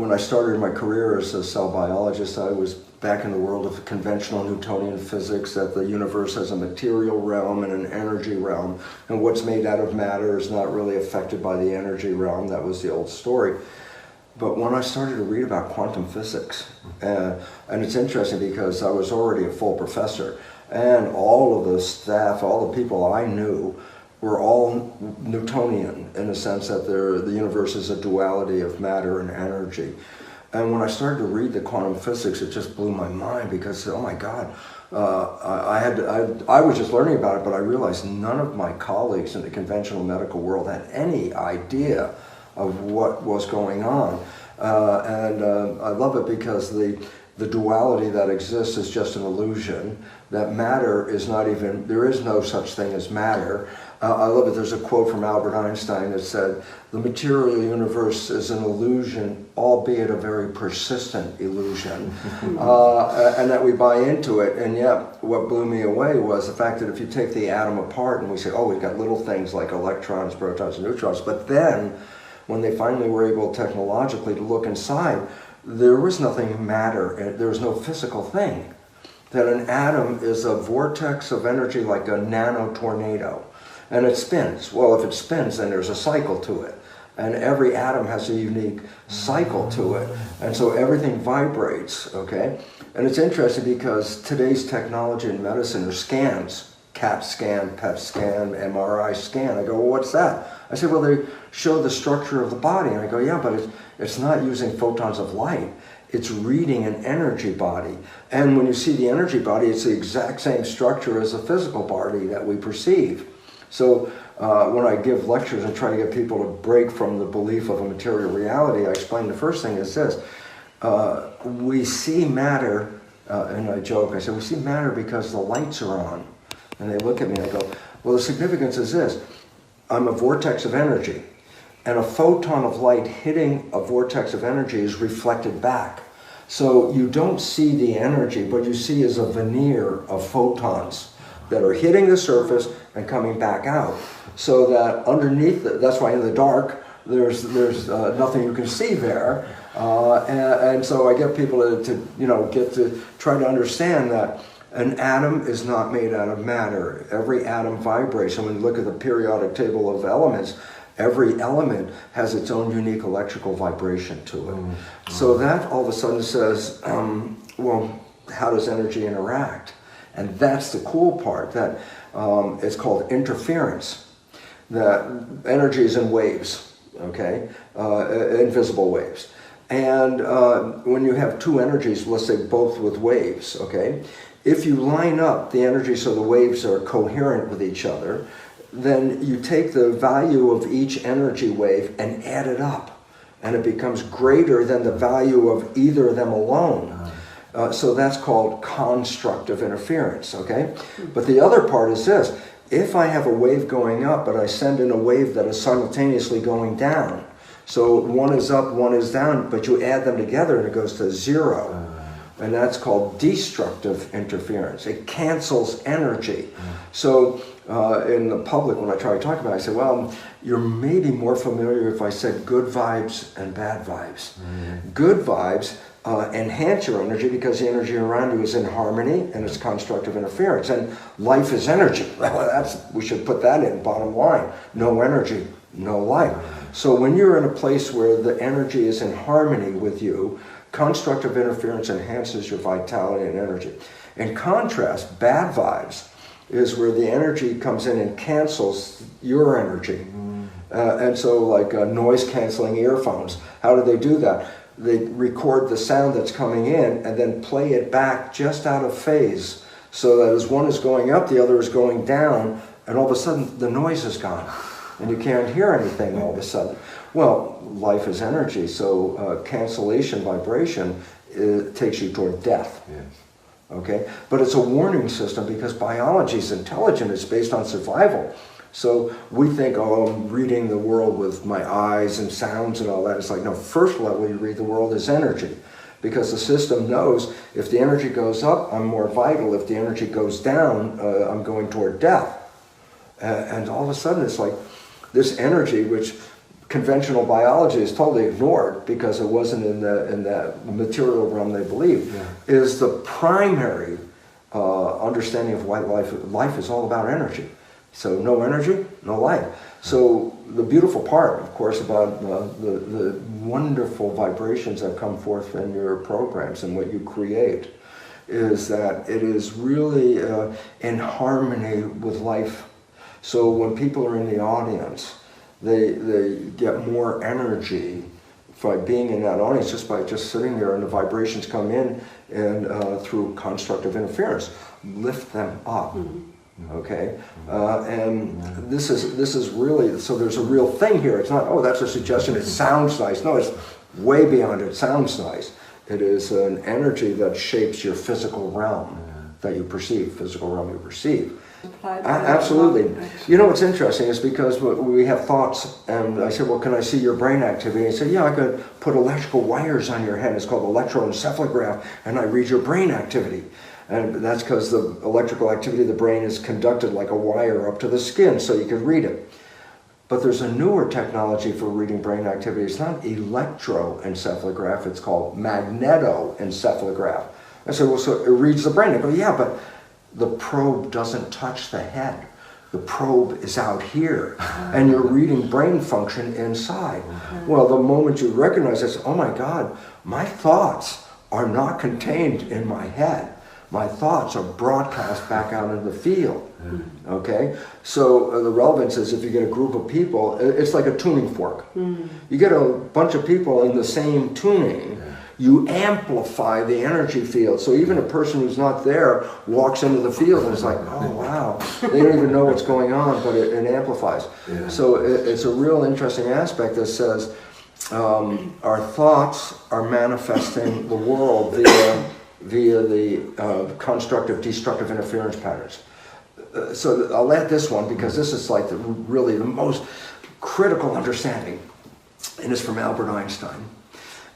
when I started my career as a cell biologist, I was back in the world of conventional Newtonian physics, that the universe has a material realm and an energy realm, and what's made out of matter is not really affected by the energy realm. That was the old story. But when I started to read about quantum physics, and it's interesting because I was already a full professor, and all of the staff, all the people I knew, were all Newtonian in the sense that the universe is a duality of matter and energy. And when I started to read the quantum physics, it just blew my mind because, oh my God, I was just learning about it, but I realized none of my colleagues in the conventional medical world had any idea of what was going on. I love it because the duality that exists is just an illusion, that matter is not even, there is no such thing as matter. I love it, there's a quote from Albert Einstein that said, the material universe is an illusion, albeit a very persistent illusion, and that we buy into it. And yet, what blew me away was the fact that if you take the atom apart and we say, oh, we've got little things like electrons, protons, and neutrons, but then, when they finally were able technologically to look inside, there was nothing matter, there was no physical thing. That an atom is a vortex of energy like a nano tornado. And it spins. Well, if it spins, then there's a cycle to it. And every atom has a unique cycle to it. And so everything vibrates, okay? And it's interesting because today's technology in medicine are scans. CAT scan, PET scan, MRI scan. I go, well, what's that? I said, well, they show the structure of the body. And I go, yeah, but it's not using photons of light. It's reading an energy body. And when you see the energy body, it's the exact same structure as the physical body that we perceive. So when I give lectures and try to get people to break from the belief of a material reality, I explain the first thing is this. We see matter, and I joke, I say, we see matter because the lights are on. And they look at me and I go, well, the significance is this. I'm a vortex of energy. And a photon of light hitting a vortex of energy is reflected back. So you don't see the energy, but you see is a veneer of photons that are hitting the surface and coming back out. So that underneath, that's why in the dark, there's nothing you can see there. And so I get people to get to try to understand that an atom is not made out of matter. Every atom vibrates. And when you look at the periodic table of elements, every element has its own unique electrical vibration to it. So that all of a sudden says, well, how does energy interact? And that's the cool part, that it's called interference. That energy is in waves, okay? Invisible waves. And when you have two energies, let's say both with waves, okay? If you line up the energy so the waves are coherent with each other, then you take the value of each energy wave and add it up. And it becomes greater than the value of either of them alone. So that's called constructive interference, okay? But the other part is this. If I have a wave going up, but I send in a wave that is simultaneously going down, so one is up, one is down, but you add them together and it goes to zero. And that's called destructive interference. It cancels energy. So in the public, when I try to talk about it, I say, well, you're maybe more familiar if I said good vibes and bad vibes. Good vibes enhance your energy because the energy around you is in harmony and it's constructive interference. And life is energy. Well, we should put that in, bottom line. No energy, no life. So when you're in a place where the energy is in harmony with you, constructive interference enhances your vitality and energy. In contrast, bad vibes is where the energy comes in and cancels your energy. And so like noise canceling earphones, how do they do that? They record the sound that's coming in and then play it back just out of phase, so that as one is going up, the other is going down, and all of a sudden the noise is gone and you can't hear anything all of a sudden. Well, life is energy, so cancellation vibration takes you toward death. Yes. Okay? But it's a warning system because biology is intelligent, it's based on survival. So we think, oh, I'm reading the world with my eyes and sounds and all that. It's like, no, first level you read the world is energy. Because the system knows if the energy goes up, I'm more vital. If the energy goes down, I'm going toward death. And all of a sudden it's like this energy, which conventional biology is totally ignored because it wasn't in that material realm they believe, is the primary understanding of why life is all about energy. So no energy, no life. So the beautiful part, of course, about the wonderful vibrations that come forth in your programs and what you create is that it is really in harmony with life. So when people are in the audience, they get more energy by being in that audience, just by just sitting there, and the vibrations come in and through constructive interference, lift them up. Okay, and this is really, so there's a real thing here. It's not, oh, that's a suggestion, it sounds nice. No, it's way beyond it sounds nice. It is an energy that shapes your physical realm that you perceive, physical realm you perceive. Absolutely. You know what's interesting is because we have thoughts, and I said, well, can I see your brain activity? And he said, yeah, I could put electrical wires on your head. It's called electroencephalograph, and I read your brain activity. And that's because the electrical activity of the brain is conducted like a wire up to the skin, so you can read it. But there's a newer technology for reading brain activity. It's not electroencephalograph, it's called magnetoencephalograph. I said, well, so it reads the brain. I go, yeah, but the probe doesn't touch the head. The probe is out here, and you're reading brain function inside. Well, the moment you recognize this, oh my God, my thoughts are not contained in my head. My thoughts are broadcast back out into the field. Okay? So the relevance is if you get a group of people, it's like a tuning fork. You get a bunch of people in the same tuning, you amplify the energy field. So even a person who's not there walks into the field and is like, oh wow, they don't even know what's going on, but it amplifies. So it's a real interesting aspect that says our thoughts are manifesting the world via the constructive, destructive interference patterns. So I'll add this one because this is like really the most critical understanding, and it's from Albert Einstein.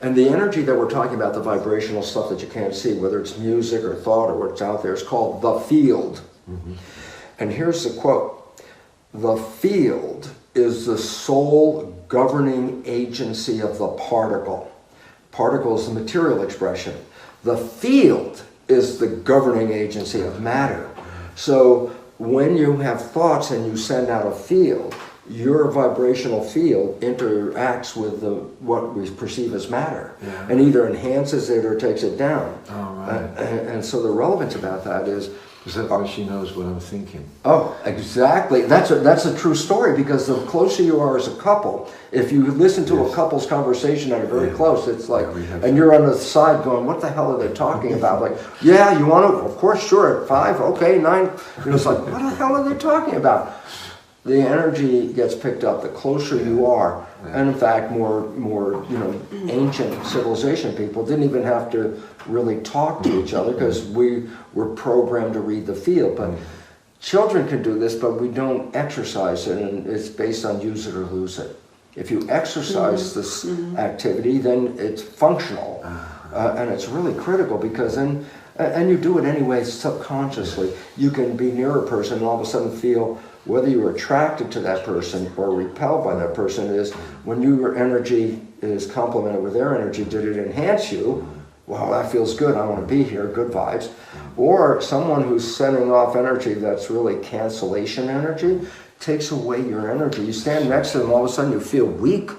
And the energy that we're talking about, the vibrational stuff that you can't see, whether it's music or thought or what's out there, is called the field. And here's the quote: the field is the sole governing agency of the particle. Particle is the material expression. The field is the governing agency of matter. So when you have thoughts and you send out a field, your vibrational field interacts with what we perceive as matter, and either enhances it or takes it down. And so the relevance about that is, that why she knows what I'm thinking? Oh, exactly. That's a true story, because the closer you are as a couple, if you listen to a couple's conversation that are very close, it's like, and you're on the side going, what the hell are they talking about? Like, yeah, you want to? Of course, sure, at 5, okay, 9. And it's like, what the hell are they talking about? The energy gets picked up the closer you are. And in fact, more ancient civilization people didn't even have to really talk to each other because we were programmed to read the field. But children can do this, but we don't exercise it, and it's based on use it or lose it. If you exercise this activity, then it's functional, and it's really critical, because then, and you do it anyway subconsciously. You can be near a person and all of a sudden feel whether you're attracted to that person or repelled by that person. Is when your energy is complemented with their energy, did it enhance you? Wow, that feels good, I want to be here, good vibes. Or someone who's sending off energy that's really cancellation energy, takes away your energy. You stand next to them, all of a sudden you feel weak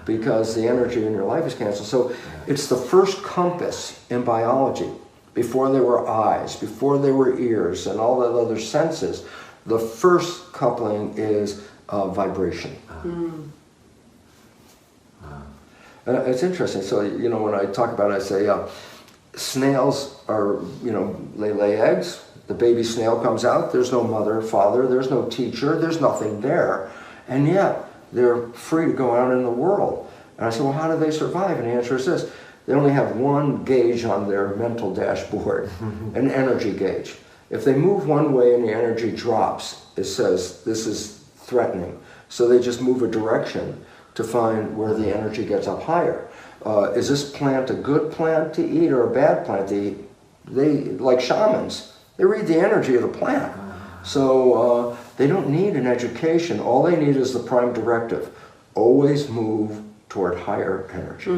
because the energy in your life is canceled. So it's the first compass in biology. Before there were eyes, before there were ears, and all the other senses, the first coupling is vibration. It's interesting. So, when I talk about it, I say snails are, they lay eggs. The baby snail comes out. There's no mother, father. There's no teacher. There's nothing there. And yet, they're free to go out in the world. And I said, well, how do they survive? And the answer is this. They only have one gauge on their mental dashboard, an energy gauge. If they move one way and the energy drops, it says this is threatening. So they just move a direction to find where the energy gets up higher. Is this plant a good plant to eat or a bad plant to eat? They, like shamans, they read the energy of the plant. So they don't need an education. All they need is the prime directive. always move toward higher energy.